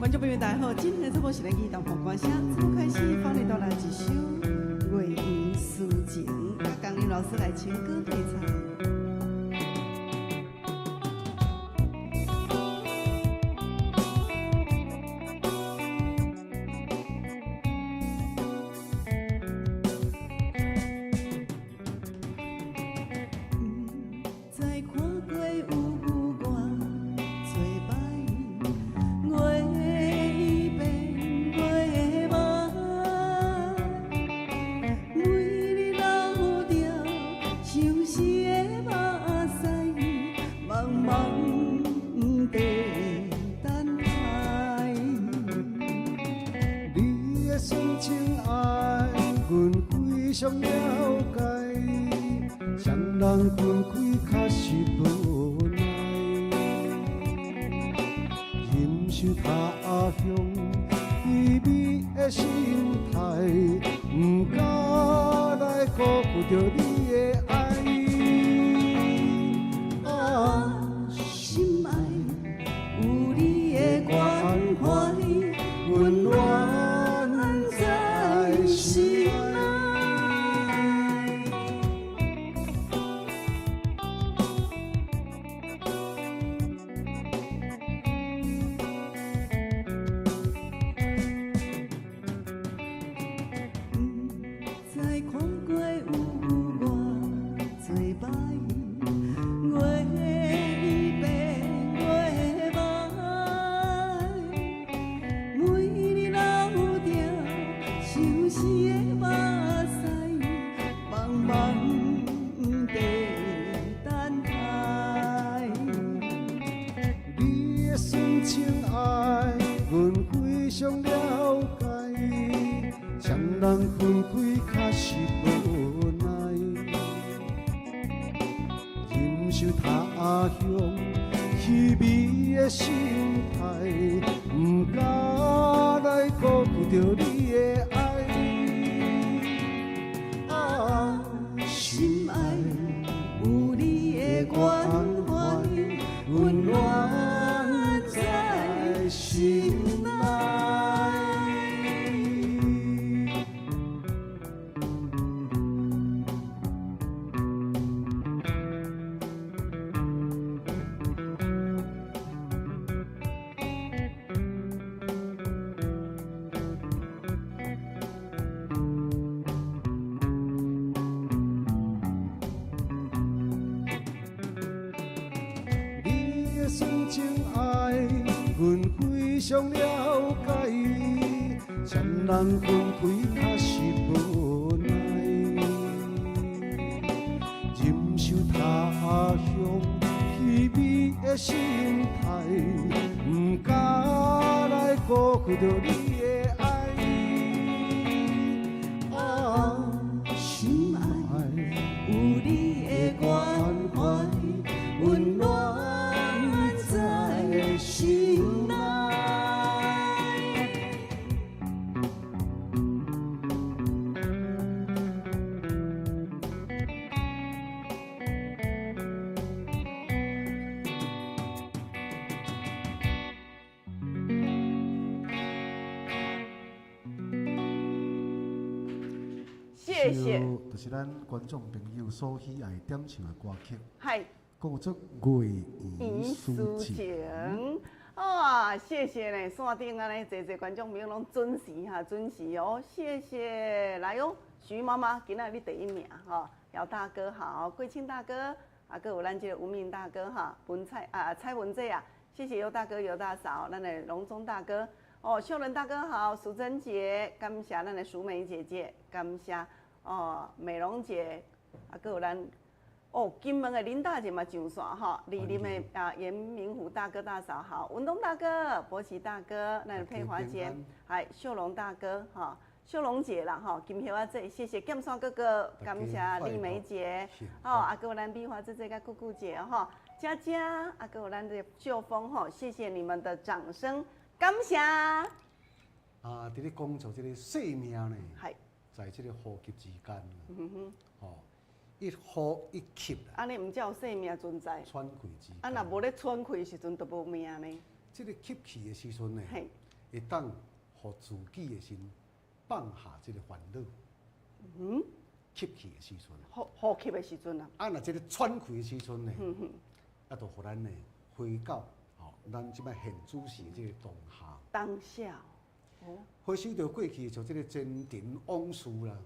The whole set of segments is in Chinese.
观众朋友，大家好，今天的直播是咱儿童播歌声，节目开始放你到来一首《月圆思情》，甲江林老师来唱歌配唱。常了解，双人分开确实无奈。忍受他乡凄美的心态，不敢来辜负着你的爱。心爱有你的关怀，温暖在心内。人分开确实无奈，忍受他乡凄美的心态，不敢来辜负着你的爱。心爱有你的关怀，温暖在心内。阮非常了解，双人分开确实无奈，忍受他乡凄美的心态，不敢来辜负着你的爱。心爱有你的关怀，温暖在心内。谢谢。就是咱观众朋友所喜爱点唱的歌曲。嗨。讲出月圆思情。哦，谢谢呢，线顶啊呢，侪观众朋友拢准时哈，准时哦，谢谢。来哦，徐妈妈今仔日第一名哈，姚大哥好，桂清大哥，啊，搁有咱这个吴明大哥哈，蔡文姐啊，谢谢尤大哥、尤大嫂，咱的龙中大哥，哦，秀伦大哥好，淑珍姐，感谢咱的淑美姐姐，感谢哦，美容姐，啊，搁有咱。哦，金门的林大姐嘛上线哈，莅临的严明虎大哥大嫂好，文东大哥、博奇大哥，那个佩华姐，还秀龙大哥哈，秀龙姐啦哈，金秀啊姐，谢谢剑双哥哥，感谢丽梅姐，哦，啊哥咱碧华姐姐跟姑姑姐哈，佳佳，啊哥咱的秀峰哈，谢谢你们的掌声，感谢。啊，伫咧讲做这个生命呢，系，在这个呼吸之间，哦。一呼一吸啦，安尼唔叫生命存在。喘气之间，啊，若无咧喘气时阵，就无命呢。这个吸气的时阵呢，会当互自己的心放下这个烦恼，吸气的时阵，呼吸的时阵啊，若这个喘气的时阵呢，就互咱呢回到咱即摆现主时这个当下。当下，回首着过去，像这个前尘往事啦，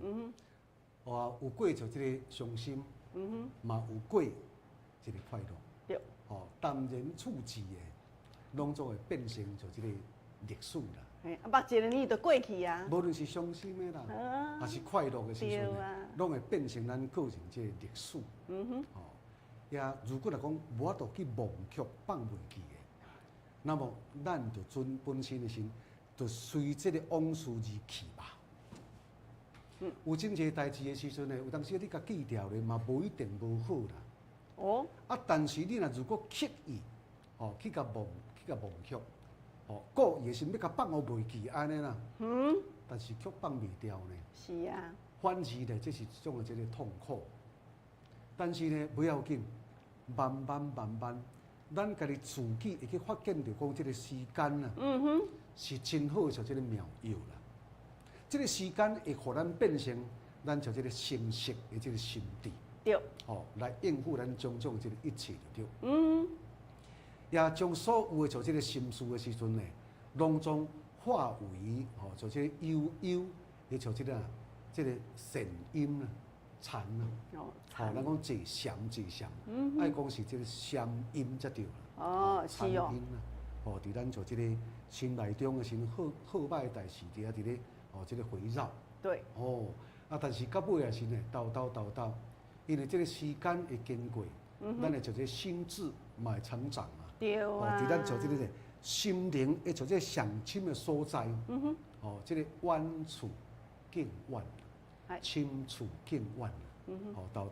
有过像这个伤心，嘛有过这个快乐。对，淡然处之的，拢总会变成像这个历史啦。目一个年就过去啊。无论是伤心的啦，还是快乐的时阵拢会变成咱个人这个历史。也如果来讲无法度去忘却放袂记的，那么咱就准本身的心，就随这个往事而去吧。有真侪代志的时阵呢，有当时你甲记掉咧，嘛无一定无好啦。但是你若如果刻意，去甲忘却，故意的心要甲放互袂记安尼啦。但是却放袂掉呢。是啊。反而呢，这是一种的这个痛苦。但是呢，不要紧，慢慢，咱家己自己会去发现着讲，这个时间啊，是真好像这个妙药啦。这个时间会互咱变成咱像这个成熟的这个心智。对。来应付咱种种这个一切就对。也将所有的像这个心事的时阵呢，拢总化为像这个悠悠的像这个善音啊。禅啊，咱讲坐禅，爱讲是这个禅音才对啦。禅音啊，伫咱做这个心内中的心好歹的代志，伫咧这个围绕。对。但是到尾也是呢，斗，因为这个时间会经过，咱的像这个心智嘛会成长啊。对啊。伫咱做这个心灵会做这个上深的所在。这个远处更远。深处更远斗，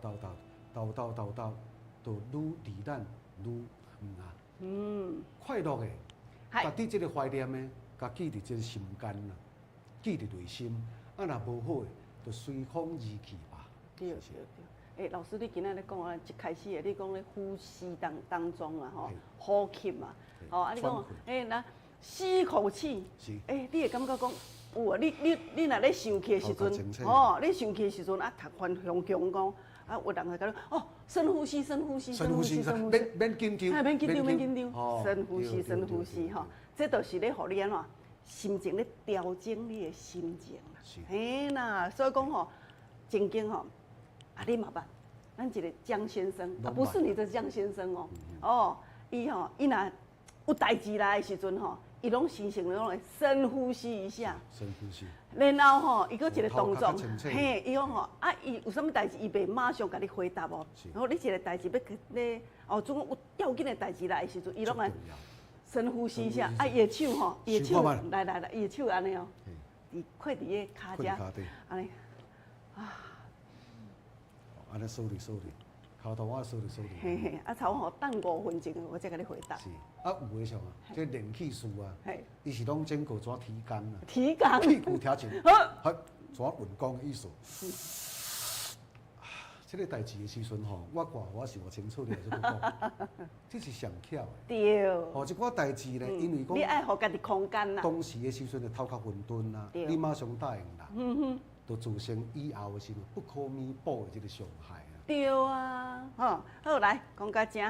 就愈离咱愈远啊。快乐的，家己这个怀念的，家记伫这个心间啦，记伫内心。若无好的，就随风而去吧。对。老师，你今仔咧讲啊，一开始的你讲咧呼吸当中啊，呼吸嘛，你讲那吸一口气，你会感觉讲。有啊，你若咧生气的时阵，你生气的时阵头翻向强讲，有人会讲深呼吸，免紧张，深呼吸这就是咧，互你安怎心情咧调整你的心情啦。所以讲正经你嘛捌，咱一个江先生，不是你的江先生伊若有代志来的时阵伊拢形成拢会深呼吸一下，然后伊搁一个动作，伊讲伊有啥物代志，伊袂马上甲你回答然后你一个代志要咧总有要紧的代志来的时阵，伊拢会深呼吸一下，伊的手伊的手来，伊的手安尼伊靠伫个骹遮，安尼安尼梳理。头我梳理。差不多等5分钟，我再甲你回答。是，有诶像这练气术啊，伊是拢整个抓提肛啊。提肛。屁股挺前，抓运功的意思。这个代志的时阵我是我清楚你是要讲，这是上巧的。对。这寡代志呢，因为讲你爱互家己空间啦。当时的时阵就头壳混沌啦，你马上答应啦，就造成以后的时候不可弥补的这个伤害。对啊，好来讲到这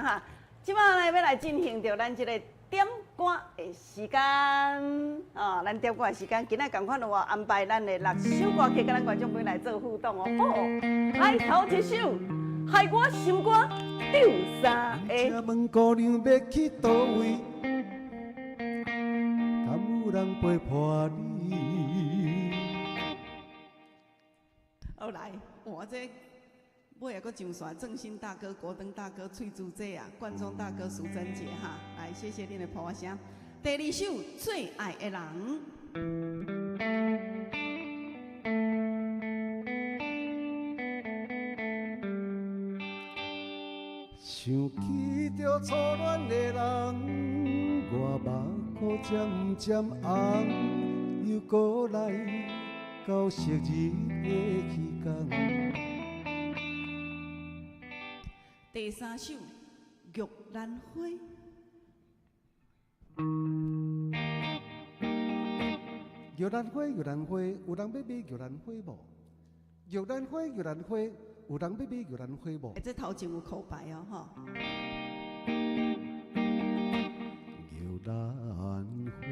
即摆呢要来进行着咱这个点歌的时间，咱点歌的时间，今仔同款有安排咱的6首歌曲，跟咱观众朋友来做互动来头一首，害我心肝丢三个。问姑娘要去倒位，敢有人陪伴你？好来，这。尾也搁上线，正兴大哥、国登大哥、翠珠姐啊，冠中大哥、淑珍姐来谢谢恁的捧声。第2首《最爱的人》。想起着初恋的人，我目眶渐渐红，又搁来到昔日的时光。第3首《玉兰花》。玉兰花，玉兰花，有人要买玉兰花无？玉兰花，玉兰花，有人要买玉兰花无？这头前有口白哦，哈。玉兰花，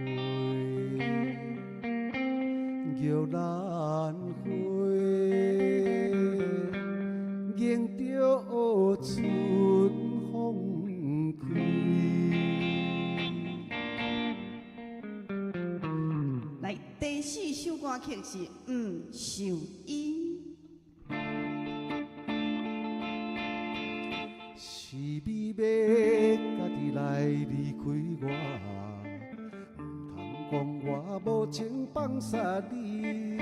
玉兰花，迎着春风开。来，第四首歌曲是《不想伊》。是美要家己来离开我，唔通讲我无情放煞你。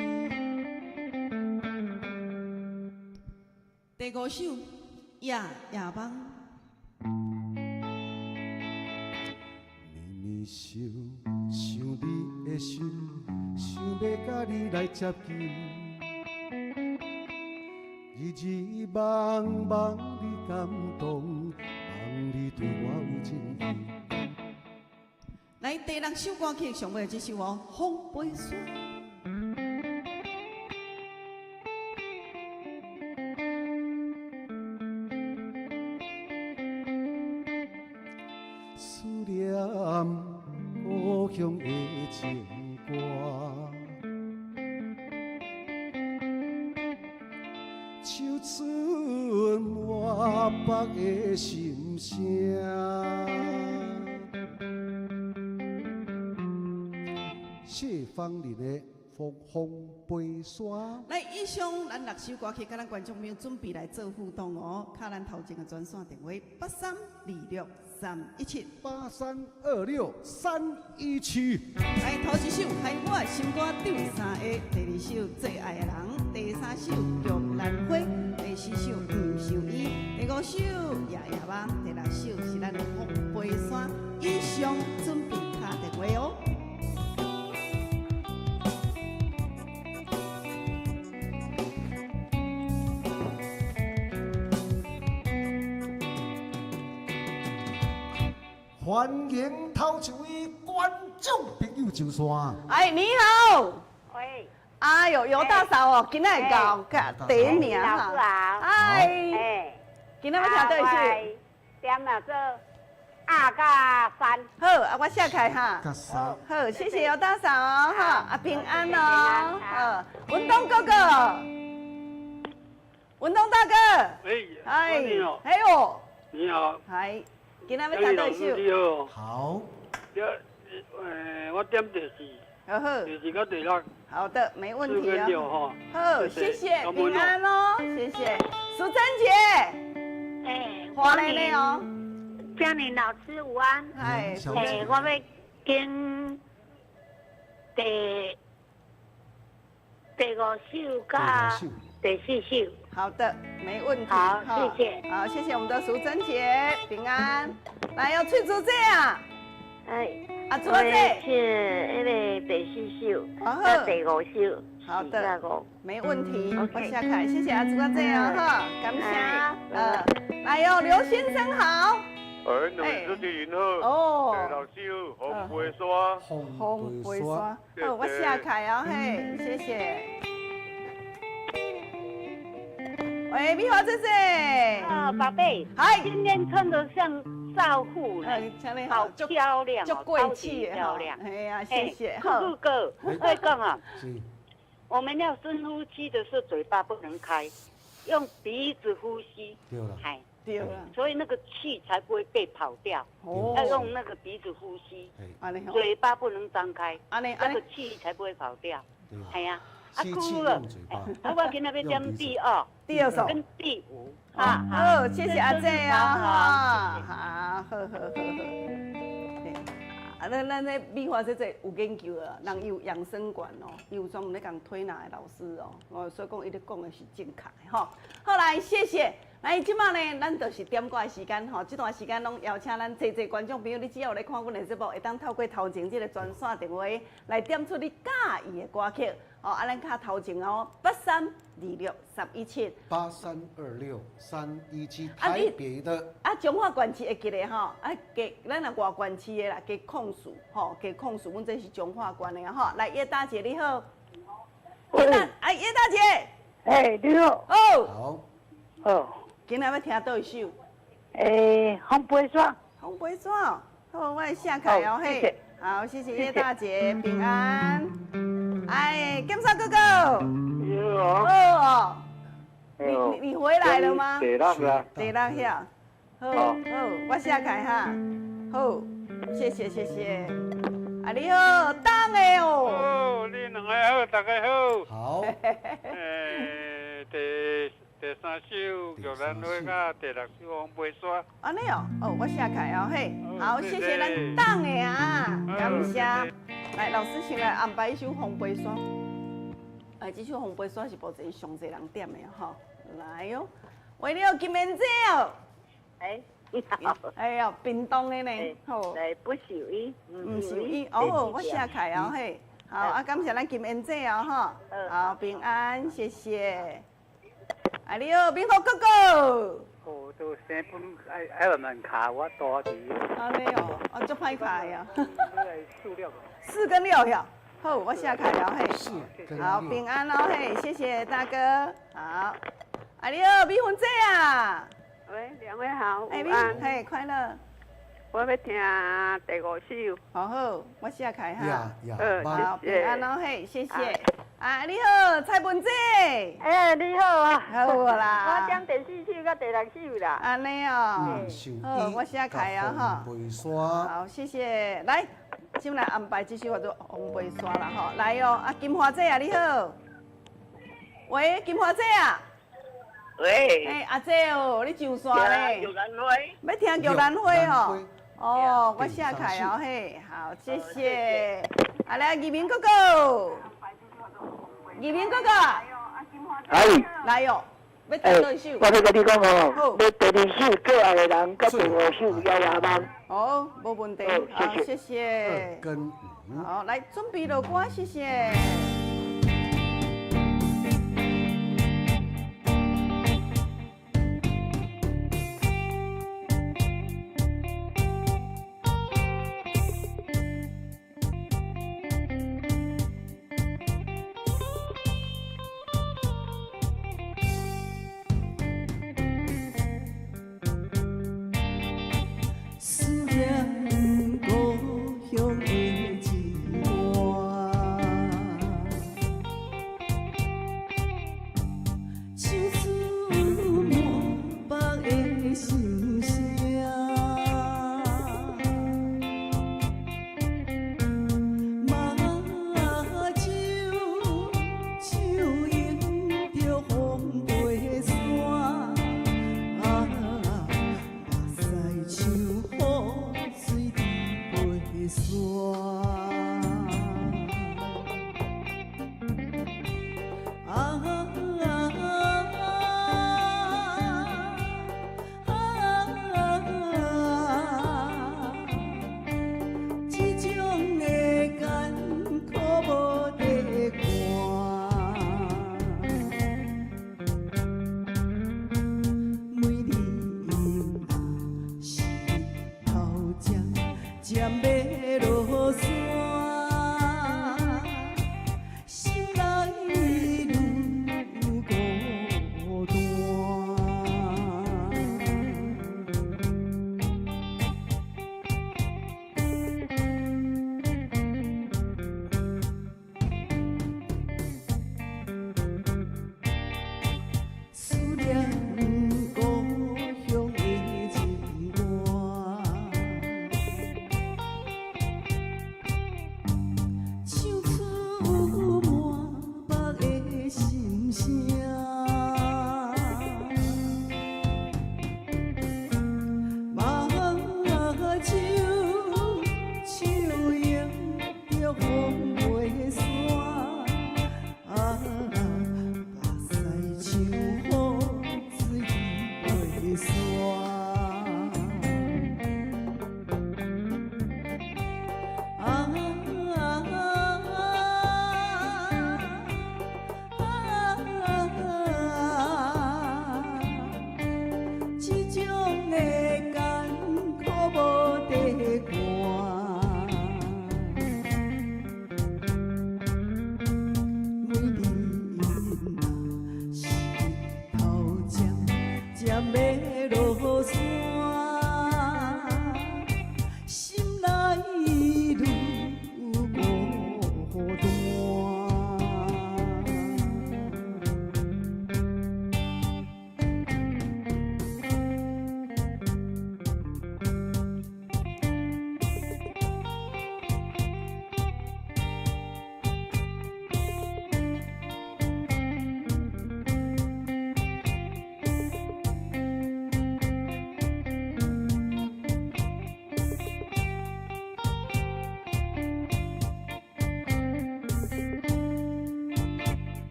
第五首《夜夜梦》。绵绵想你的心，想要甲你来接近。日日梦梦你感动，梦你对我有情意。来，第六首歌曲上尾这首哦，《风飞雪》。思念故乡的情歌，唱出我北的心声。谢芳玲的《风飞雪》。来，以上咱六首歌曲，甲咱观众朋友准备来做互动哦。卡咱头前的专线电话8326-317。8326-317。来，头一首《海我心肝丢三个》，第二首《最爱的人》，第三首《玉兰花》，第四首《不想伊》，第五首《夜夜梦》，第六首是咱的《风飞雪》。以上准备卡电话哦。欢迎头一位观众朋友上线。哎，你好。喂。哎呦，尤大嫂哦，今仔搞第一名老师哈。好。哎。今仔要听对是？点了做2加3。好，啊，我下开哈。加3。好，谢谢尤大嫂哦，哈，啊平安哦。好，文东哥哥，文东大哥。哎，你好。哎呦。你好。嗨。今仔要听对首。你好。好。我点第四。好。第4跟第6。好的，没问题啊。4跟6哈。好，谢谢，平安哦，谢谢。淑珍姐。哎。华丽丽哦。嘉玲老师午安。哎。我要跟第5首加第4首。好的，没问题。好，谢谢。好，谢谢我们的淑珍姐，平安。来，要翠珠姐啊。哎。啊，珠姐。是那个第4首，好。第5首。好的，没问题。我下开，谢谢阿珠姐啊，哈，感谢。来哟，刘先生好。哎，两位主持人好。哦。老师好，风飞雪。风飞雪。好，我下开啊，嘿，谢谢。喂，蜜花姐姐。宝贝。嗨。今天穿得像少妇呢，好漂亮，就贵气，漂亮。哎呀，谢谢。酷酷哥，会讲啊。我们要深呼吸的时候，嘴巴不能开，用鼻子呼吸。对了。哎。对了。所以那个气才不会被跑掉。哦。要用那个鼻子呼吸，嘴巴不能张开，那个气才不会跑掉。哎呀。吸气用嘴巴。我今天要点第2首跟第5。好，谢谢阿姐啊，好。啊，咱这美华姐姐有研究啊，人有养生馆哦，有专门咧讲推拿的老师哦，所以讲伊咧讲的是正确的吼。后来谢谢来，即马呢，咱就是点歌的时间吼，这段时间拢邀请咱侪观众朋友，你只要有咧看阮的节目，会当透过头前这个专线电话来点出你喜意的歌曲。哦，咱卡头前哦，8326-317。8326-317，台北的。中华县市会记得吼，给咱若外县市的啦，给控诉吼，给控诉，阮这是中华县的吼。来，叶大姐你好。叶大姐。你好。好。今日要听倒一首？红杯霜。红杯霜，好，我来下开哦嘿。好，谢谢叶大姐，平安。检察哥哥。哦。你回来了吗？地浪啦。地浪遐。好，我下开哈。好，谢谢。你好，当的哦。你两个好，大家好。好。第三首玉兰花甲第六首红杯霜。安尼哦，我下开哦嘿。好，谢谢咱当的啊，感谢。来，老师先来安排一首红杯霜。这首红杯霜是无侪上侪人点的吼。来哟，为了金面子哦。你好。呦，冰冻的呢，好。来，不属于，唔属于，我下开哦嘿。好，感谢咱金面子哦哈。好，平安，谢谢。你好，冰河哥哥。都生本爱慢卡，我多啲。安尼哦，足歹卡呀。4跟6呀。好，我下开了嘿。好，平安哦嘿，谢谢大哥。好。你好，米粉姐啊。喂，两位好。米嘿，快乐。我要听第5首。好，我下开哈。好，平安哦嘿，谢谢。你好，蔡文姐。你好啊。好啦。我点第4首甲第6首啦。安尼哦。好，我下开啊哈。好，谢谢。来，先来安排这首叫做《红杯刷》啦哈。来哦，金花姐啊，你好。喂，金花姐啊。喂。阿姐哦，你上线咧。玉兰花。要听玉兰花哦。我下开哦嘿，好，谢谢。来，移民哥哥。移民哥哥。来哟，要听多首。我要跟你讲哦，要第2首最爱的人，甲第5首摇摇梦。好，无问题。好，谢谢。2跟5。好，来准备落歌，谢谢。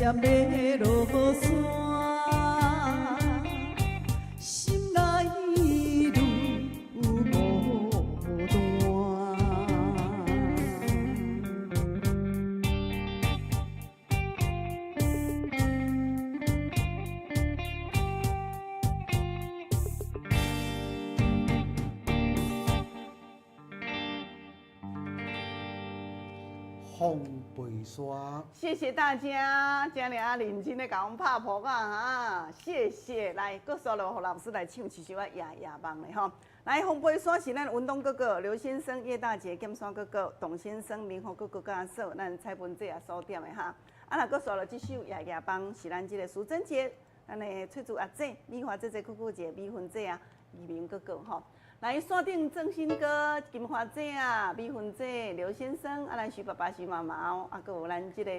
接要落山，心内愈无端。风背山，谢谢大家，今日啊认真的甲阮拍扑啊哈，谢谢。来，搁说了，让老师来唱一首啊夜夜梦的吼。来，风背山是咱文东哥哥、刘先生、叶大姐、剑山哥哥、董先生、明华哥哥甲阿嫂，咱蔡文姐也所点的哈。啊，若搁说了这首夜夜梦是咱这个苏贞杰、咱的翠珠阿姐、美华姐姐、酷酷姐、美芬姐啊、移民哥哥吼。来，线顶郑新哥、金花姐啊、美芬姐、刘先生，啊，咱徐爸爸、徐妈妈哦，啊，搁有咱这个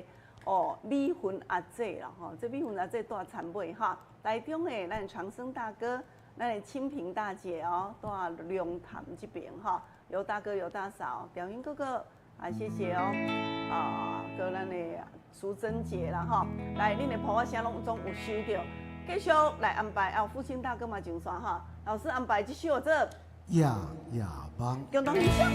美芬阿姐啦吼，这美芬阿姐带田尾哈，台中的咱长生大哥，咱的清平大姐哦，带龙潭这边哈，刘大哥、刘大嫂、表云哥哥啊，谢谢哦，啊，搁咱的苏贞杰啦哈，来，恁的婆仔声拢总有收到，继续来安排，啊，父亲大哥嘛上线哈，老师安排这首这。夜夜梦，共同欣赏。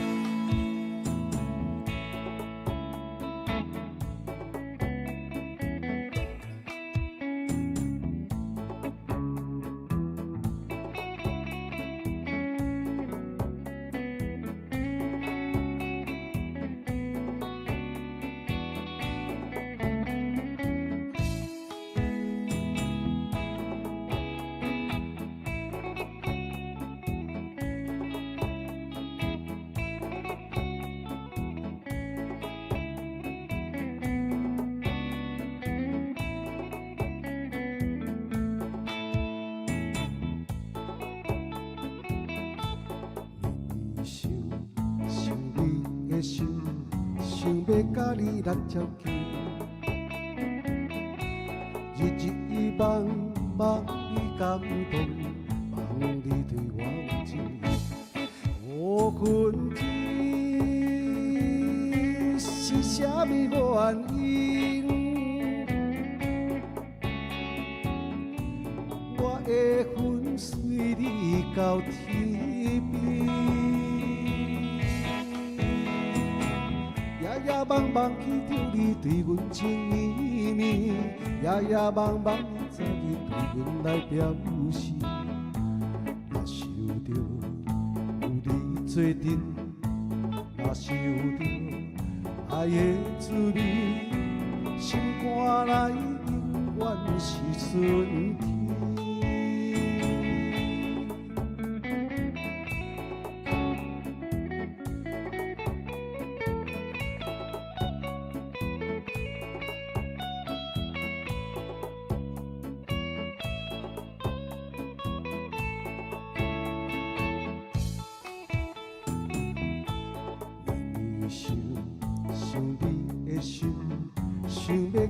想要甲你来接近，日日梦梦你感动，梦你对我有情。无分天是啥物原因，我会分随你到天边。夜梦梦起着你对阮情绵绵，夜夜梦梦你早日对阮来表示。若想着有你做阵，若想着爱的滋味，心肝内永远是春天。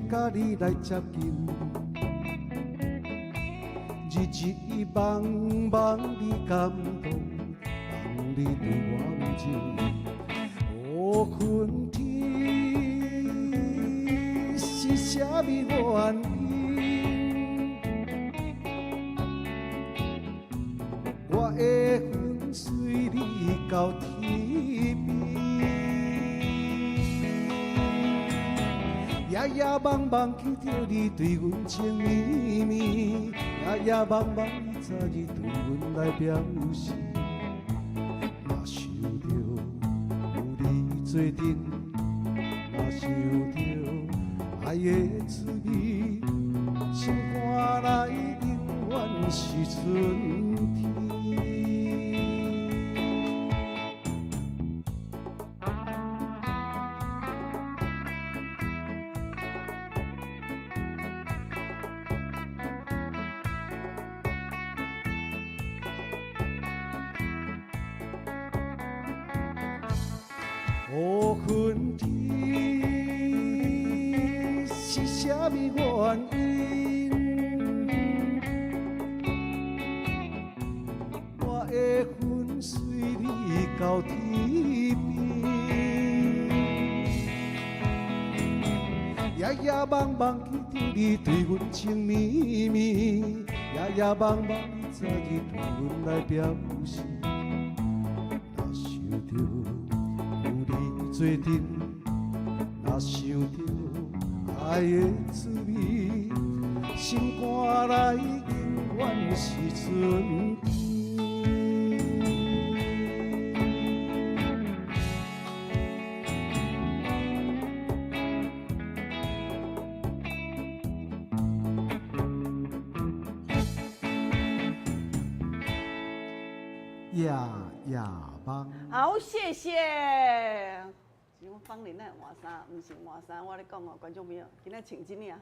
甲你来接近，日日梦梦你感动，梦你对我有情。无分天是啥物原因，我会跟随你到天边。夜夜梦梦起着你对阮情绵绵，夜夜梦梦你早日对阮来表示。若想着有你做阵，若想着爱的滋味，心肝内永远是春天。无分天是啥物原因，我会跟随你到天边。夜夜夜茫茫记着你对阮情绵绵，夜夜茫茫你早日对阮来表示。若想着有你做阵，若想着爱的滋味，心肝内永远是春天。亚邦，好，谢谢。我芳龄那换衫，唔是换衫，我咧讲哦，观众朋友，今仔穿一领，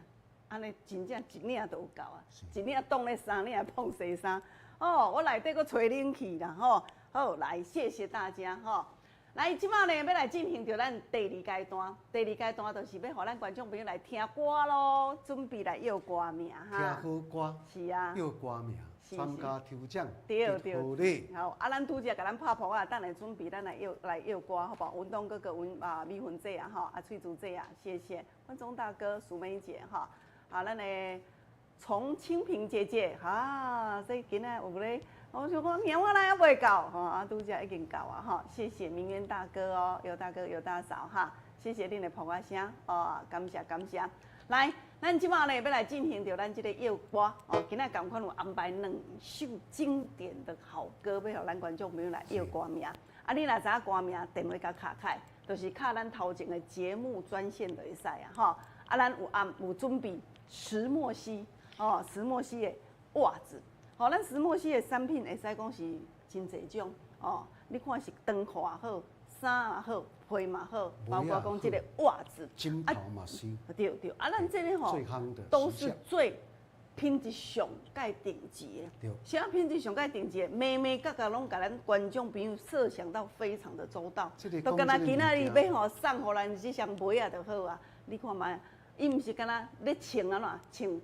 安尼真正一领都有够啊，一领冻咧衫领碰西衫。哦，我内底搁吹冷气啦，吼。好，来，谢谢大家，吼。来，即摆呢要来进行着咱第二阶段，第二阶段就是要互咱观众朋友来听歌咯，准备来要歌名哈。听好歌，是啊，要歌名。参加抽奖，对对，好，咱拄则甲咱拍谱啊，等下准备咱来要歌，好不好？文东哥哥、米粉姐啊，哈，翠竹姐啊，谢谢，万忠大哥、淑梅姐哈，好，咱的从清平姐姐，哈，这今仔有咧，我想讲年我来还袂到，哈，拄则已经到啊，哈，谢谢明渊大哥哦，尤大哥、尤大嫂哈，谢谢恁的捧我声哦，感谢。来，咱即马呢要来进行着咱这个要歌哦。今仔同款有安排2首经典的好歌，要互咱观众朋友来要歌名。啊，你若知影歌名，电话甲卡开，就是卡咱头前的节目专线就会使啊，吼。啊，咱有准备石墨烯哦，石墨烯的袜子。哦，咱石墨烯的产品会使讲是真侪种哦。你看是长裤也好，衫也好。配嘛好，包括讲这个袜子，枕头嘛是，对，啊，咱这个吼都是最品质上介顶级的，啥品质上介顶级的，每角角拢甲咱观众朋友设想到非常的周到，都敢若今仔日要吼送互咱这双袜啊就好啊，你看卖，伊毋是敢若咧穿啊哪穿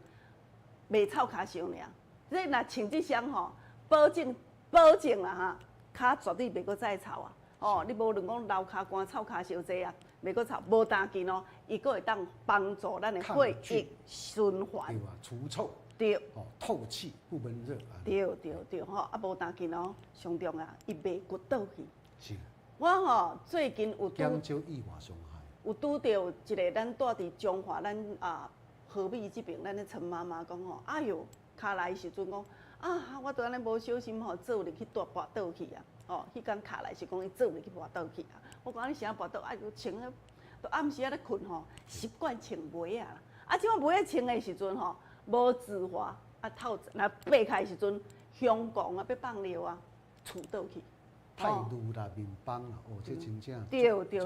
卖臭骹烧尔，你若穿这双吼，保证啦哈，骹绝对袂阁再臭啊。哦，你无论讲流骹汗、臭骹烧济啊，袂阁臭，无单件哦，伊阁会当帮助咱的血液循环，对啊，除臭，对，哦，透气不闷热啊，对，吼，啊无单件哦，上重啊，伊袂骨倒去。是。我吼最近有减少意外伤害，有拄到一个咱住伫中华咱河美这边，咱的陈妈妈讲吼，哎哟，骹来时阵讲啊，我都安尼无小心吼，走入去跌倒去啊。哦，迄天卡来是讲伊做入去跋倒去啊！我讲你啥跋倒？哎，就穿迄，都暗时啊咧困吼，习惯穿袜啊。啊，即摆袜啊穿的时阵吼，无自滑啊，透若掰开时阵，香港啊要放尿啊，厝倒去。太露啦，面崩啦，哦，这真正。对，绝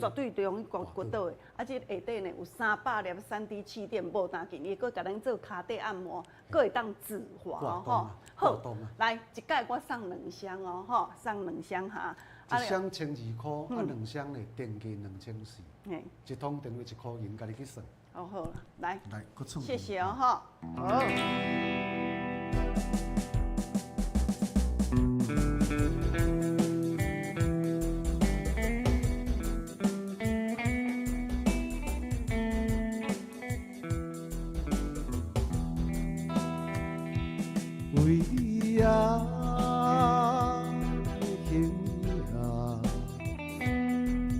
对对容易骨倒的。啊，这下底呢有300粒3D 气垫，无单件，伊搁甲咱做骹底按摩，搁会当止滑哦，吼。好，来一届我送2箱哦，吼，送2箱哈。1箱12块，啊2箱呢定价2400，一通电话1块银，家己去算。好好，来，搁创。谢谢哦，哈。好。为呀，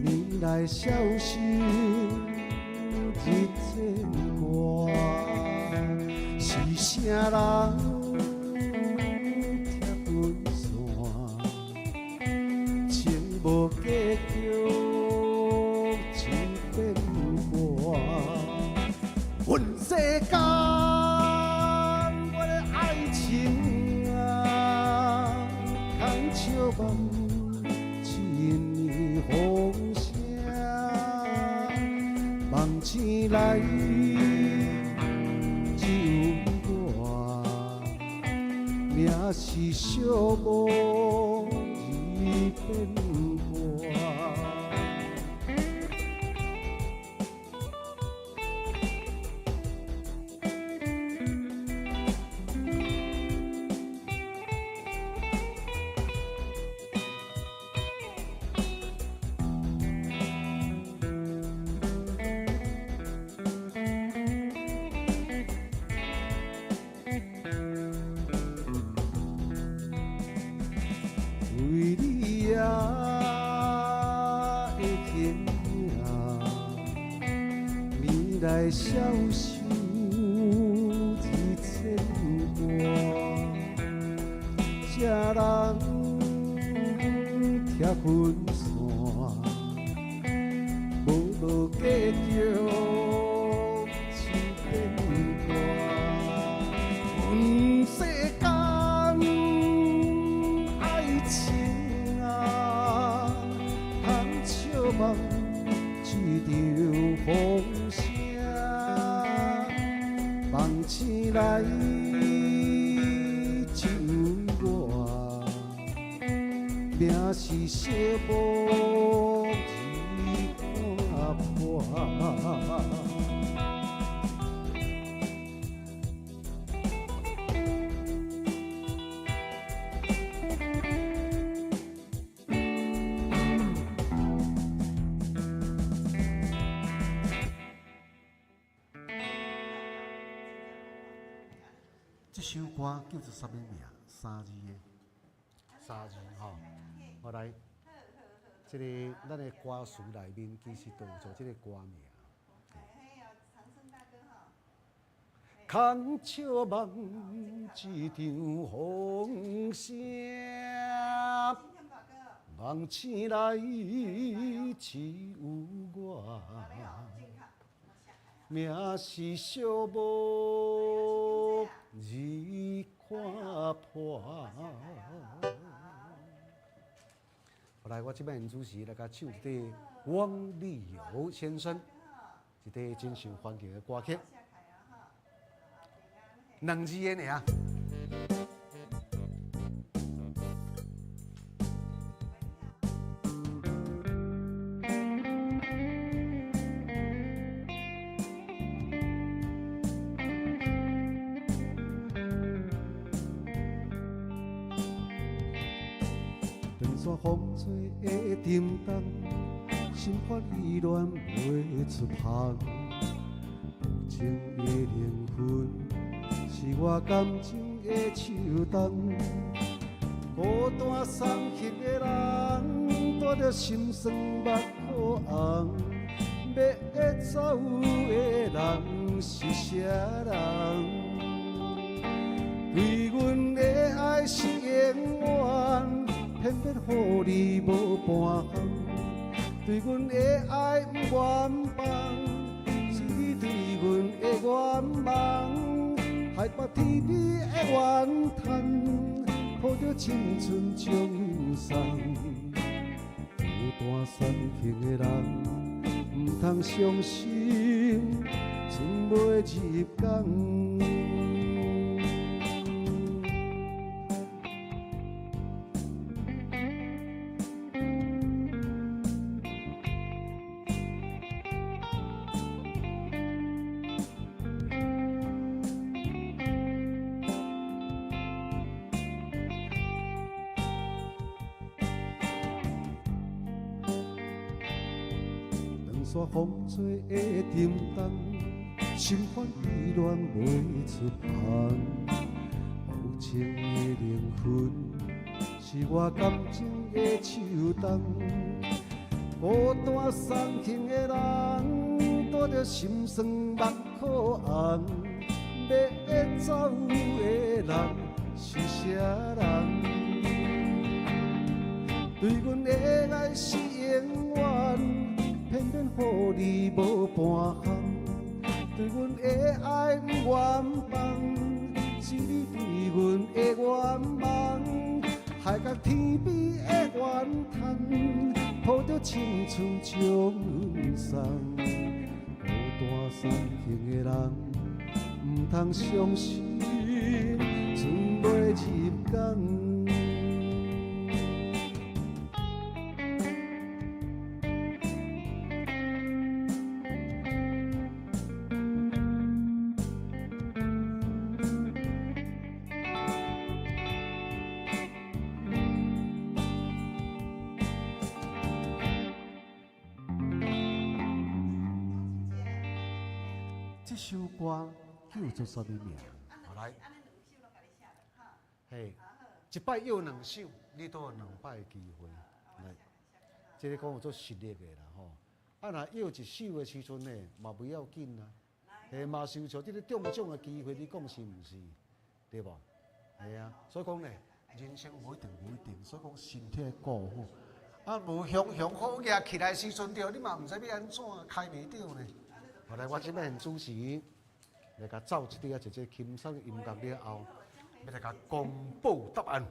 你来小心日渐寒，是啥人贴阮线？情无计较，情变化，阮世间。梦一风声，梦醒来只有我，命是小无易变化。来消受一千外，这人拆分线，无路继续手变大。世间爱情啊，通笑望一场风声，梦醒来只有我，命是小无字看破。这首歌叫做啥物名？三字吼。后来，这个咱的歌词内面其实都有做这个歌名。空笑望一场风声，梦醒来只有我，命是小无字看破。后来我这摆演主持来甲唱一个汪丽友先生一个真受欢迎的歌曲，2字的尔。山风吹的叮当，心烦意乱袂出香。有情的灵魂，是我感情的手动。孤单伤心的人，带着心酸目眶红。要走的人是啥人？对阮的爱是永远。偏偏予你无半项，对阮的爱不愿放，是你对阮的愿望，害怕天边的怨叹，抱着青春将阮送。孤单伤心的人，唔通伤心，剩袂入港。山风吹的叮当，心烦意乱袂出香。无情的灵魂，是我感情的手动。孤单伤心的人，带着心酸目眶红。要走的人是啥人？对阮的爱是永远。偏偏予你无半项，对阮的爱不愿放，是你对阮的愿望，害甲天边的怨叹，抱着青春将阮送。孤单伤心的人，唔通伤心，剩袂入港。这首歌叫做啥物名？好来，嘿，一摆要2首，你都有2摆的机会。来，这个讲有做实力的啦吼。啊，若要1首的时阵呢，嘛不要紧啦。嘛受到这个中奖的机会，你讲是毋是？对无？系啊，所以讲咧，人生无一定，所以讲身体顾好。啊，无雄好业起来时阵着，你嘛毋知要安怎开袂着呢？后来我即摆主持，来甲走一啲即轻松音乐了后，要来甲公布答案。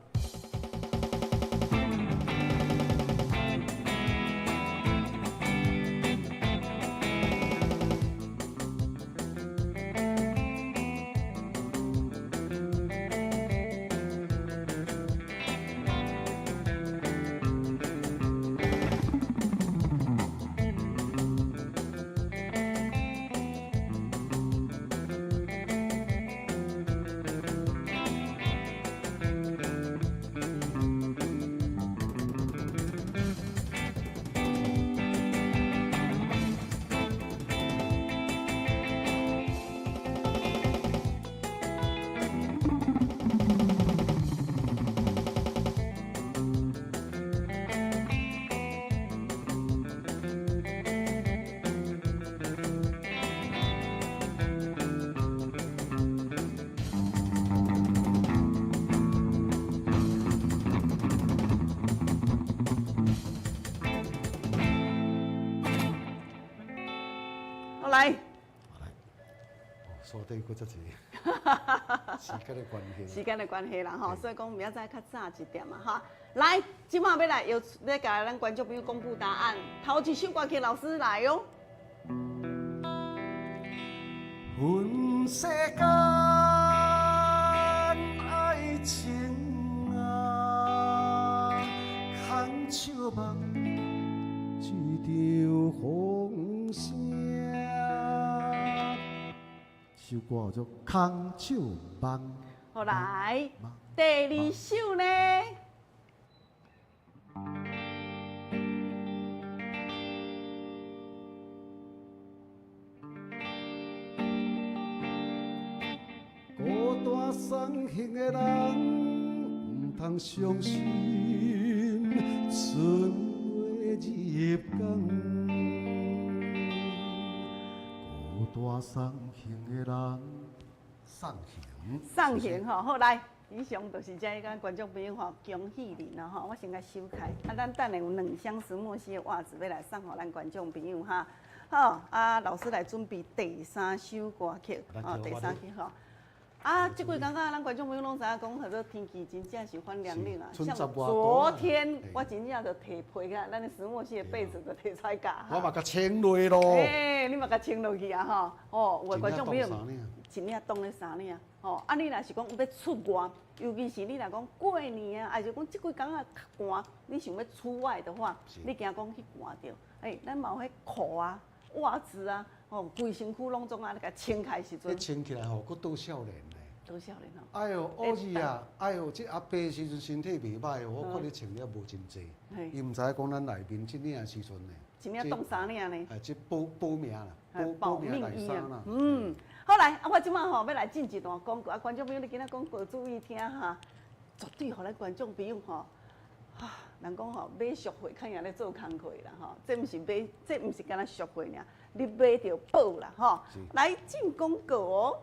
来，说对过这些，时间的关系。时间的关系啦，吼，所以讲明仔载较早一点嘛，哈。来，今晚要来要甲咱观众朋友公布答案。头一首歌曲老师来哟。问世间爱情啊，空笑梦，一场风声。首歌叫《空笑梦》。好来，第二首呢？孤单伤心的人，唔通伤心，春月入江。孤单伤心的人，送行吼，好来，以上就是遮个观众朋友吼，恭喜你啦吼！我先甲收开，啊，咱等下有2箱石墨烯的袜子要来送互咱观众朋友哈。好，啊，老师来准备第3首歌曲，哦，第3曲吼。啊，即几工仔咱观众朋友拢知影讲，好多天气真正是翻凉凉啊。像昨天我真正就摕被个，咱的石墨烯的被子就摕出来夹。我嘛甲穿落咯。你嘛甲穿落去啊吼！哦，有的观众朋友一领当咧3领。哦，啊，你若是讲要出外，尤其是你若讲过年啊，还是讲即几工仔较寒，你想要出外的话，你惊讲去寒着，咱嘛有迄裤啊、袜子啊，哦，规身躯拢总啊，甲穿开时阵。穿起来吼，佫倒少年咧。倒少年哦。哎呦，乌字啊！哎呦，这阿伯时阵身体袂歹哦，我看你穿了无真济，伊毋知讲咱内面即领时阵呢。一领当3领呢？即保命啦，保命内衫啦。好来，我即摆吼要来进一段广告，观众朋友你今仔广告注意听哈，绝对互咱观众朋友吼，人讲吼买俗货，看人咧做工课啦吼，这毋是买，这毋是干那俗货尔，你买着宝啦吼。来进广告哦。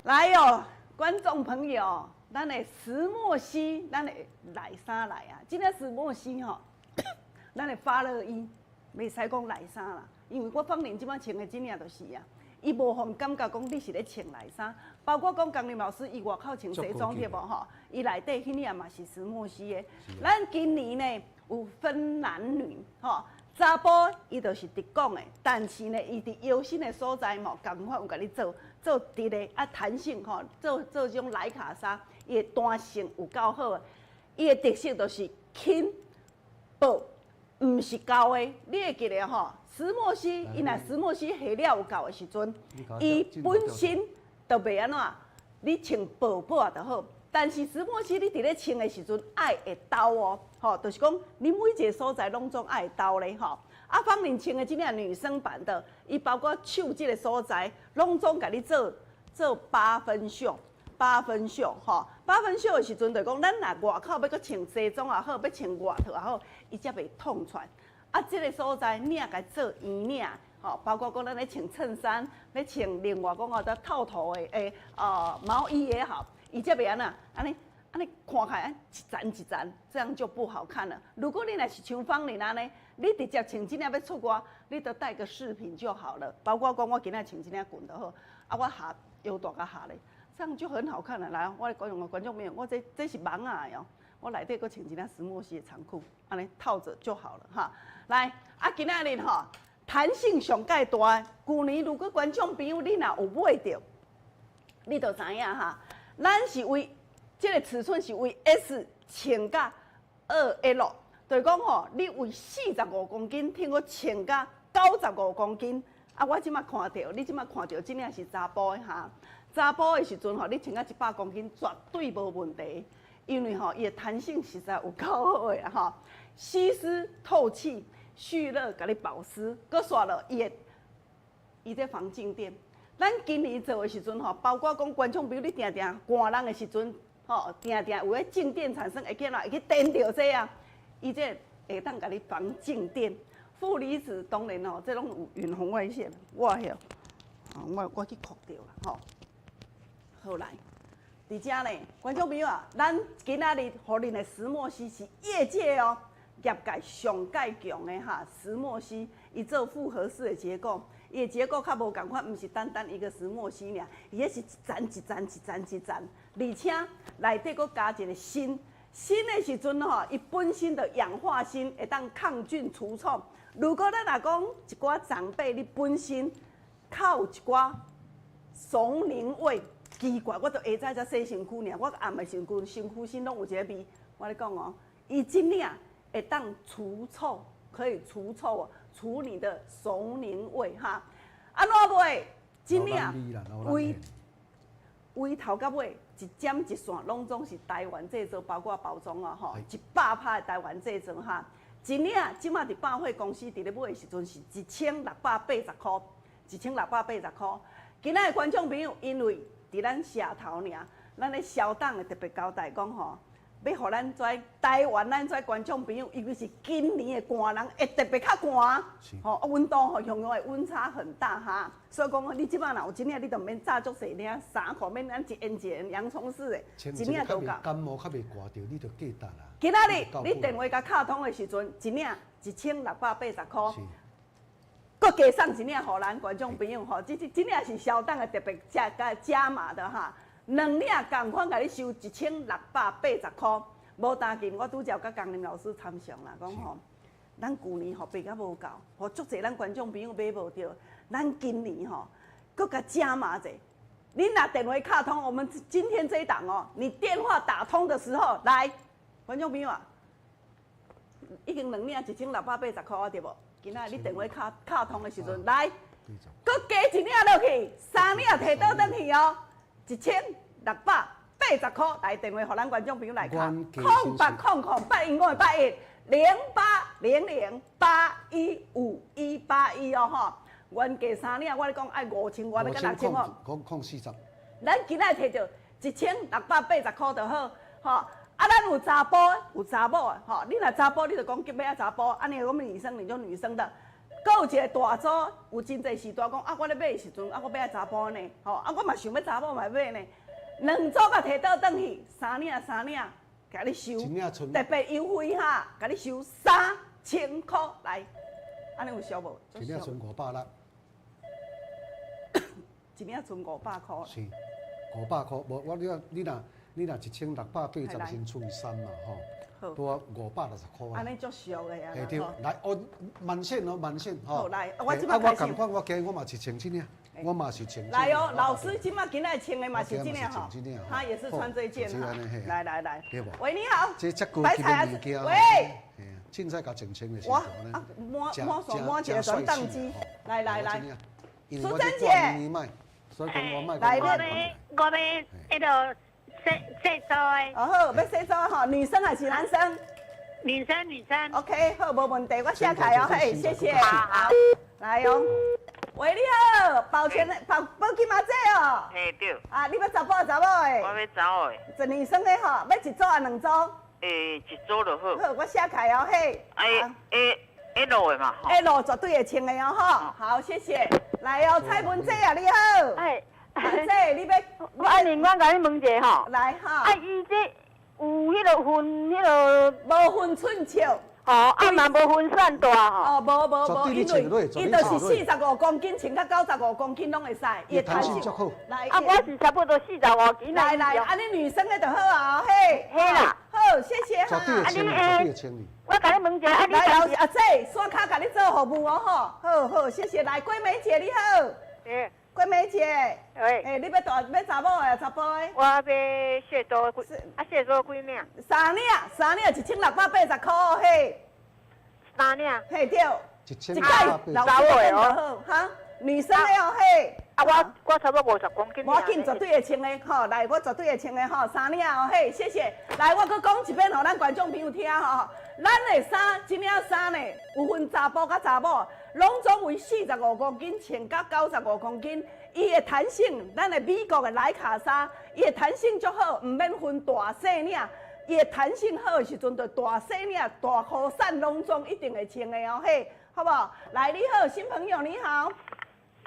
来哟，观众朋友。咱的石墨烯，咱的内衫来啊！即个石墨烯吼，咱的发热衣，袂使讲内衫啦，因为我放年即摆穿的真正就是啊，伊无互感觉讲你是咧穿内衫，包括讲江林老师伊外口穿西装对无吼，伊内底迄领嘛是石墨烯的。咱今年呢有分男女吼，查甫伊就是直讲的，但是呢伊伫腰身的所在吼，共款有甲你做直的啊弹性吼，做这种莱卡衫。伊的弹性有够好的，伊的特色就是轻薄，毋是厚的。你会记得吼，石墨烯，伊若石墨烯下料有够的时阵，伊本身就袂安怎，你穿薄薄就好。但是石墨烯你伫咧穿的时阵，爱会抖哦，吼，就是讲你每一个所在拢总爱会抖咧，吼。啊，方玲穿的即领女生版的，伊包括手即个所在，拢总甲你做8分袖。8分袖吼，8分袖的时阵就讲，咱若外口要搁穿西装也好，要穿外套也好，伊才袂痛出来。啊，这个所在领该做圆领，吼，包括讲咱咧穿衬衫，咧穿另外讲的套头的毛衣也好，伊才袂安尼看起来一层一层，这样就不好看了。如果你若是像方玲安尼，你直接穿这领要出国，你就带个饰品就好了。包括讲我今仔穿这领裙就好，啊，我下腰带甲下咧，这样就很好看了。来，我讲观众朋友，我这是盲啊哟，我内底搁穿一领石墨烯的长裤，安尼套着就好了哈。来，啊，今仔日吼弹性上介大，旧年如果观众朋友你若有买着，你就知影哈，咱是为这个尺寸是为 S 穿甲2L， 就是讲吼，你为45公斤，听我穿甲95公斤。啊，我即马看到，你即马看到，真正是查甫的哈。查甫的时阵吼，你穿甲100公斤绝对无问题，因为吼伊的弹性实在有够好的哈，吸湿透气、蓄热，甲你保湿，搁刷了伊这防静电。咱今年做的时阵吼，包括讲观众，比如你定定寒人的时阵。吼，定定有迄静电产生，会去电到这啊，伊这会当甲你防静电。负离子当然吼，这拢有远红外线，我遐，我去扣掉啦吼。好来，伫遮呢，观众朋友啊，咱今仔日互恁的石墨烯是业界哦，业界上介强的哈，石墨烯伊做复合式的结构。伊的结构较无共款，毋是单单一个石墨烯尔，伊迄是一层一层一层一层，而且内底佫加一个锌。锌的时阵吼，伊本身的氧化锌会当抗菌除臭。如果咱若讲一寡长辈，你本身靠一寡松宁味，奇怪，我都下早才洗身躯尔，我暗的身躯身拢有一个味。我咧讲哦，伊真领会当除臭，可以除臭哦。除你的松宁味哈，安怎买？真领为头到尾一针一线拢总是台湾制造，包括包装啊吼，100%的台湾制造哈。真领即马伫百货公司伫咧买的时阵是1680块，1680块。今仔的观众朋友，因为伫咱社头尔，咱咧小党会特别交代讲吼。要互咱跩台湾咱跩观众朋友，尤其是今年的寒人会特别较寒，吼，温度吼向阳的温差很大哈。所以讲，你即摆若有真领，你就免炸足细领，3块免咱一元洋葱式的，真领都够。感冒较袂挂着，你就记得啦。今仔日你电话甲卡通的时阵，真领1680块，搁加送真领互咱观众朋友吼，真领是小档的特别加码的哈。2领共款甲你收1680块，无担心。我拄则甲江林老师参详啦，讲吼，咱旧年吼卖甲无够，吼足侪咱观众朋友买无着，咱今年吼搁甲加码者。你若电话卡通，我们今天这一档哦，你电话打通的时候，来，观众朋友啊，已经2领1680块啊，对无？今仔你电话卡通的时阵，来，搁加1领落去，3领摕倒转去哦。1680块，来电话，互咱观众朋友来卡，080081英国的8108151181哦吼。原价3领，我咧讲爱5000外，要甲6000哦。讲40。咱今仔摕到1680块就好，吼。啊，咱有查某的，吼。你若查甫，你就讲要查甫，安尼我们女生你就女生的。搁有一个大组，有真侪时段讲啊，我咧买的时阵啊，我要查甫呢，吼啊，我嘛想要查甫嘛买呢，2组甲摕倒转去，3领，甲你收，特别优惠哈，甲你收3000块来，安尼有俗无？一领剩560，一领剩500块。是500块，无我你若1680先除以3嘛吼。多560块。安尼足俗的呀。下对，来哦，慢线吼。好来，我即摆开始。我共款，我嘛是穿这领，我嘛是穿。来哦，老师今仔今仔穿的嘛是这领哈，他也是穿这件哈。来。喂，你好。这遮高级的物件。喂。凊彩甲整清的时候呢。满一个转档机。来。苏珍姐。所以讲我卖。来，我要迄个。洗澡的。哦好，要洗澡吼，女生还是男生？女生。OK， 好，无问题，我下台哦，嘿，谢谢。好。来哦。喂，你好，保全的保金阿姐哦。嘿对。啊，你要查甫查某的？我要查某的。一女生的吼，要一组啊两组？一组就好。好，我写开哦嘿。L 的嘛。L 绝对会穿的哦吼。好，谢谢。来哦，蔡文姐啊，你好。哎，姐，你要？我安尼，我甲你问一下吼。来哈。啊，伊这有迄个分，迄个无分寸笑。吼，啊嘛无分散大吼。哦，无，因为伊就是45公斤，穿到95公斤拢会使，伊弹性足好。来，啊，我是差不多45斤来，安尼女生的就好啊，嘿。嘿啦。好，谢谢哈。绝对会清理。我甲你问一下，啊，你来阿姐，刷卡甲你做服务哦吼。好，谢谢。来，桂梅姐你好。桂梅姐。你要查某的查甫的？我要卸多几，卸多几领？3领1680块嘿。3领？嘿对。1680。查某的哦。哈，女生的哦嘿。啊，我差不多50公斤。我紧绝对会穿的吼，来，我绝对会穿的吼，3领哦嘿，谢谢。来，我搁讲一遍吼，咱观众朋友听吼。咱的衫，这领衫呢，有分查甫甲查某，拢总为45公斤，穿到95公斤。伊的弹性，咱的美国的莱卡衫，伊的弹性足好，唔免分大细领。伊的弹性好的时阵，就大细领、大裤衫拢总一定会穿的哦嘿，好不好？来，你好，新朋友你好，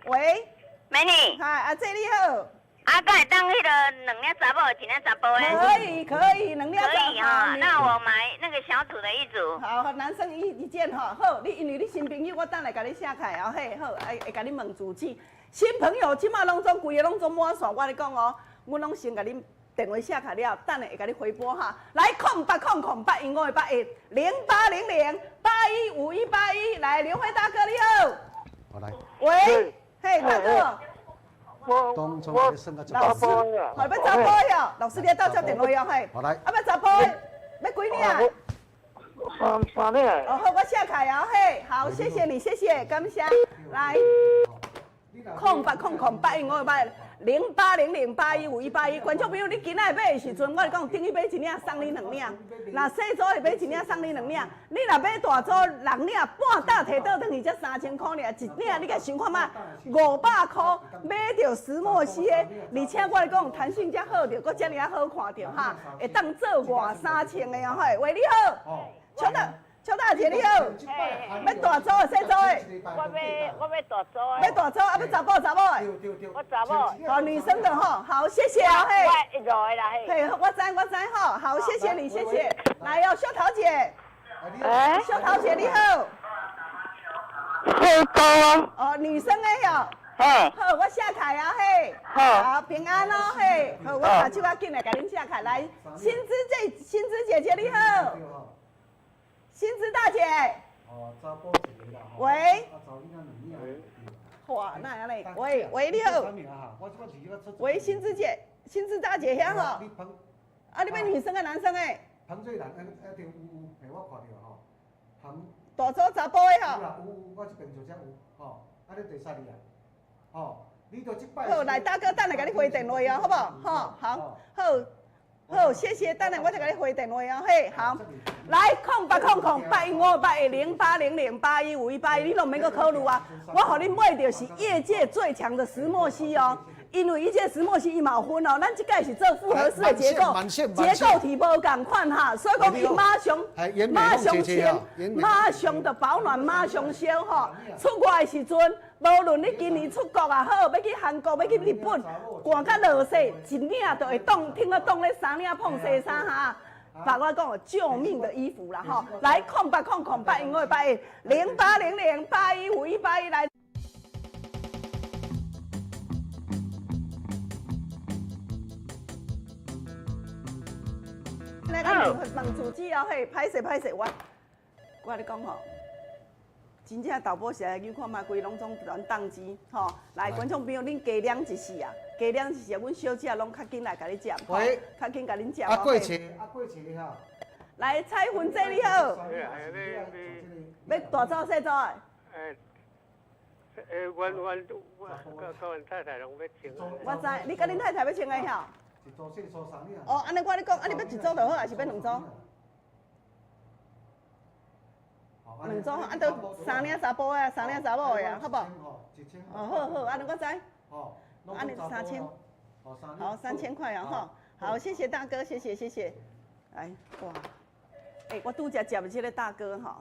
喂，美女，嗨，阿姐你好。啊，敢会当迄个2领查某的，1领查甫的？可以，2领查甫。可以哈，那我买那个小组的一组。好，男生一件哈。好，因为你新朋友，我等下甲你写开哦。嘿，好，会甲你问主旨。新朋友即马拢总规个拢总满线，我跟你讲哦，我拢先甲你电话写开了，等下会甲你回拨哈。来，0800因我的81 0800815181，来，刘辉大哥你好。我来。喂，嘿，大哥。我老师，好，要查甫哟，老师你到这电话哟，嘿。我来。啊，要查甫的，要几领？3领。哦，好，我写开哦，嘿，好，谢谢你，谢谢，感谢。来，0800因我的0800815181，观众朋友，你今仔买的时阵，我讲等于买1领送你2领，那小组会买1领送你2领，你若买大组6领，半打摕倒转去才3000块尔，1领你甲想看嘛，500块买到石墨烯的，而且我讲弹性才好着，搁遮尔啊好看着哈，会当做外衫穿的哦嘿，喂你好，邱大姐你好，要大组的小组的？我要大组的。要大组啊？要查甫的？我查某。好，女生的吼，好，谢谢啊嘿。我一路的啦嘿。嘿，我知吼，好，谢谢你，谢谢。来哦，秀桃姐。秀桃姐你好。好高啊。哦，女生的哟。嘿。好，我写开啊嘿。好，平安哦嘿。好，我把手啊紧来给您写开。来，新芝姐姐你好。新芝大姐。喂。哇，那样嘞？喂，你好。喂，新芝大姐遐吼。啊，你要女生的男生的？彭水人，一定有我看到吼。彭。大组查甫的吼。有，我这边就这有吼。啊，你第3日啊？吼，你就这摆。好，来大哥，等下给你回电话哦，好不好？好，谢谢，等下我再给你回电话哦，嘿，好。来，0800因我0800815181，你拢免阁考虑啊，我互你买到是业界最强的石墨烯哦。因为伊这石墨烯伊嘛有分哦，咱即届是做复合式的结构，结构体无共款哈，所以讲伊马上穿，马上就保暖，马上烧吼。出外的时阵，无论你今年出国也好，要去韩国，要去日本，寒甲落雪，一领就会冻，听个冻咧3领碰西衫哈。把我讲救命的衣服啦吼，来0800因为0800815181来。来个问主旨哦，嘿，歹势，我跟你讲吼，真正导播社你看嘛，规拢总全宕机吼。来，观众朋友，恁加量一时啊，阮小姐拢较紧来甲你食，较紧甲恁食。啊，过节哈。来，彩云姐你好。要大组小组的？我太太拢要穿。我知，你甲恁太太要穿的吼？一组4组3领。哦，安尼我跟你讲，安尼要1组就好，还是要2组？ 2组，啊，都3领查甫的，3领查某的啊，好不好？哦，好好，安尼我知。哦，安尼3000。好，3000块啊，哈。好，谢谢大哥，谢谢。来，哇，我拄则接的这个大哥哈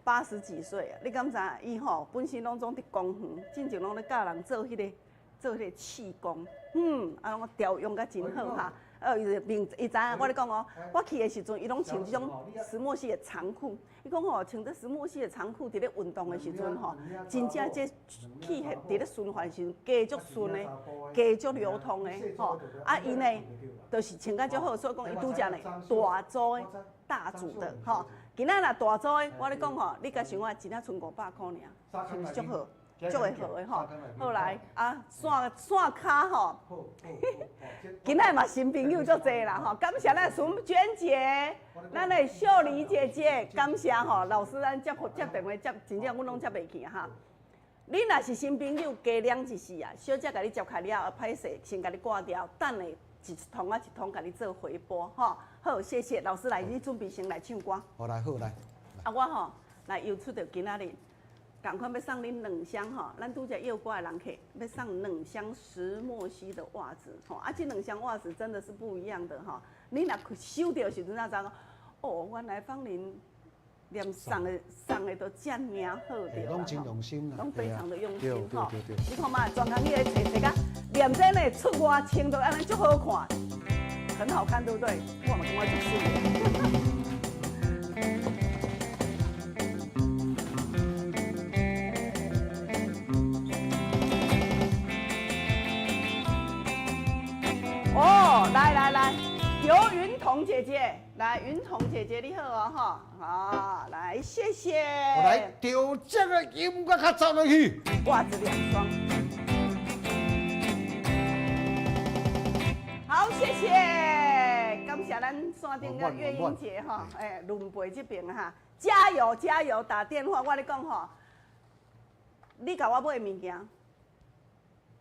，80几岁啊，你敢知影？伊吼本身拢总伫公园，进前拢咧教人做迄个气功，啊，拢调用甲真好哈。伊知影，我咧讲哦，我去的时阵，伊拢穿这种石墨烯的长裤。伊讲吼，穿这石墨烯的长裤，伫咧运动的时阵吼，真正这气血伫咧循环时阵，加足顺的，加足流通的吼。啊，伊呢，就是穿甲足好，所以讲伊拄则呢，大组的、大组的吼。今仔若大组的，我咧讲吼，你甲想我一领剩500块尔，是毋是足好？足会好的吼，好来啊，线卡吼，今仔嘛新朋友足侪啦吼，感谢咱孙娟姐，咱的秀丽姐姐，感谢吼老师咱接电话接，真正阮拢接袂起哈。你若是新朋友，加两一世啊，小姐甲你接开了，歹势先甲你挂掉，等下一通啊一通甲你做回拨吼。好，谢谢老师来，你准备先来唱歌。好来。啊，我吼来又出着今仔日。赶快要送恁2箱哈，咱拄则诱过的人客要送2箱石墨烯的袜子吼，啊，这2箱袜子真的是不一样的哈。你若收到时阵才知讲，哦，原来芳林连送的都这么好的，拢真用心啦，拢非常的用心哈。对。你看嘛，专工你来找个连真的出外穿都安尼足好看，很好看，对不对？我嘛感觉就是。哦，来，刘云彤姐姐，来，云彤姐姐你好哦哈，好，来，谢谢。我来调这个音乐卡走落去。袜子2双。好，谢谢，感谢咱山顶的月英姐哈，轮陪这边哈，加油，打电话，我咧讲吼，你甲我买物件，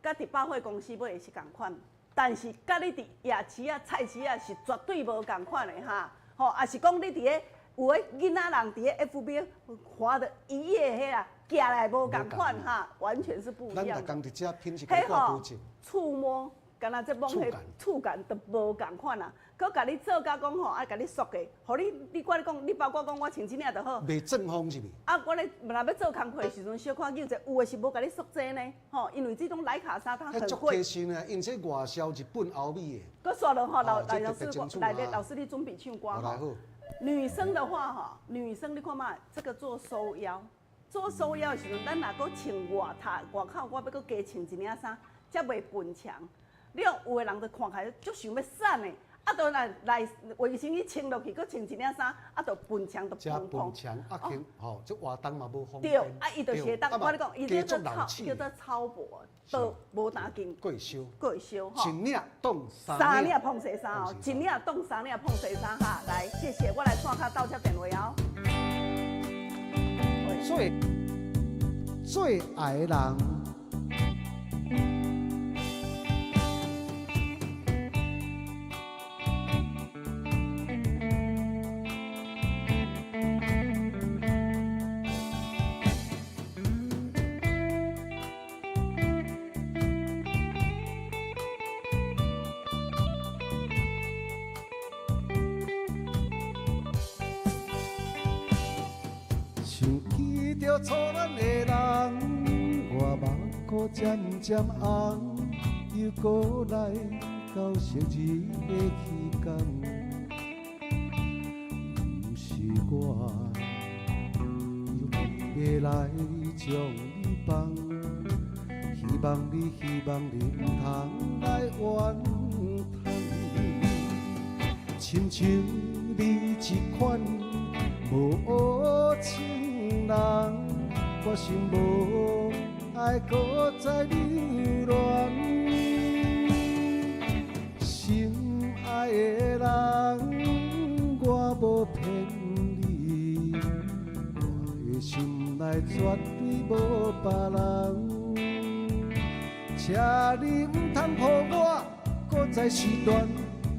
甲伫百货公司买的是同款。但是，甲你伫夜市啊、菜市啊是绝对无共款的哈，吼，也是讲你伫咧有诶囡仔人伫咧 FB 看的一页迄啊，寄来无共款哈，完全是不一样的。咱逐工伫遮品是甲挂保证。触摸，敢若这摸迄触感都无共款啊，佮甲你做甲讲吼，爱甲你缩个，互你我咧讲，你包括讲我穿这领就好。袂正风是咪？啊，我咧若要做工课的时阵，小可扭者，有诶是无甲你缩这呢，吼，因为这种莱卡纱它很贵。贴心啊，因这外销日本欧美的。佮说了吼，老师你准备唱歌哈。女生的话哈，女生你看嘛，这个做收腰的时阵，咱若搁穿外口，我要搁加穿一领衫，才袂分墙。你有诶人就看起来足想要瘦的。啊，就来卫生衣穿落去，佮穿一领衫，啊，就分墙就蓬蓬。分墙啊，吼，这活动嘛无方便。对，啊，伊就鞋当，我咧讲，伊叫做超薄，都无打紧。过烧哈。一领当3领碰洗衫哦，一领当3领碰洗衫哈。来，谢谢，我来线卡到这电话哦。最爱人。初恋的人，我目眶渐渐红，又过来到昔日的期间，不是我又要来将你放，希望你不通来怨叹，亲像你一款无情人。我心无爱搁再留恋，心爱的人，我无骗你，我的心内绝对无别人。请你唔通予我搁再失恋，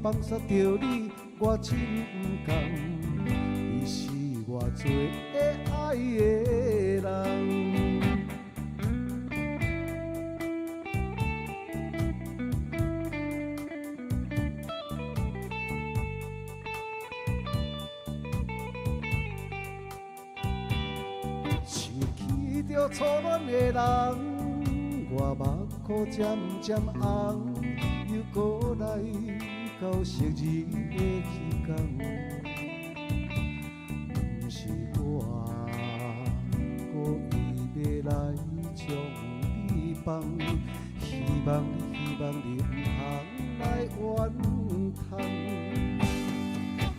放煞着你，我真唔甘，你是我最的爱。爱的人。着初恋的人，我目眶渐渐红，又过来到昔日的时光。不是我故意要来将你放，希望你不通来怨叹，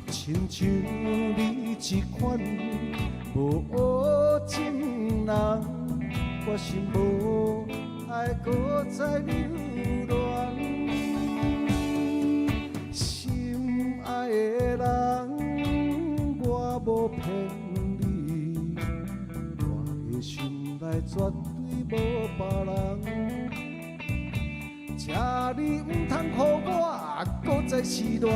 亲像你这款无学情人。我心无爱，搁再流乱。心爱的人，我无骗你，我的心内绝对无别人。请你唔通予我搁再失恋，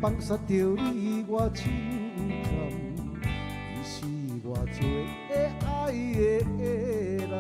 放煞着你我情感，你是我最爱的人。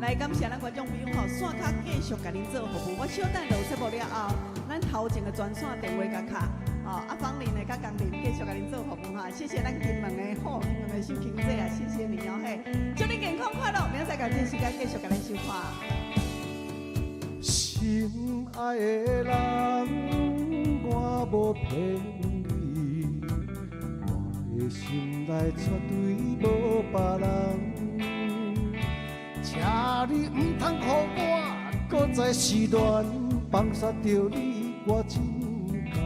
来，感谢咱观众朋友吼，线卡继续甲您做服务。我稍等落节目了后，咱头前的专线电话甲卡，吼，芳玲的甲工人继续甲您做服务哈。谢谢咱金门的好，金门的小萍姐啊，谢谢你哦嘿，祝你健康快乐，明仔载同时间继续甲咱收看。心爱的人，我无骗你，我的心内绝对无别人。请你唔通予我搁再失恋，放煞着你我情感，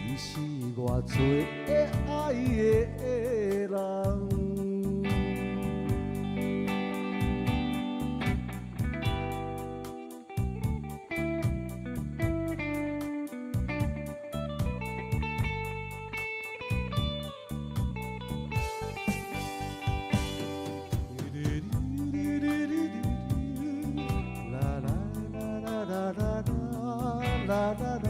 你是我最爱的人。la la la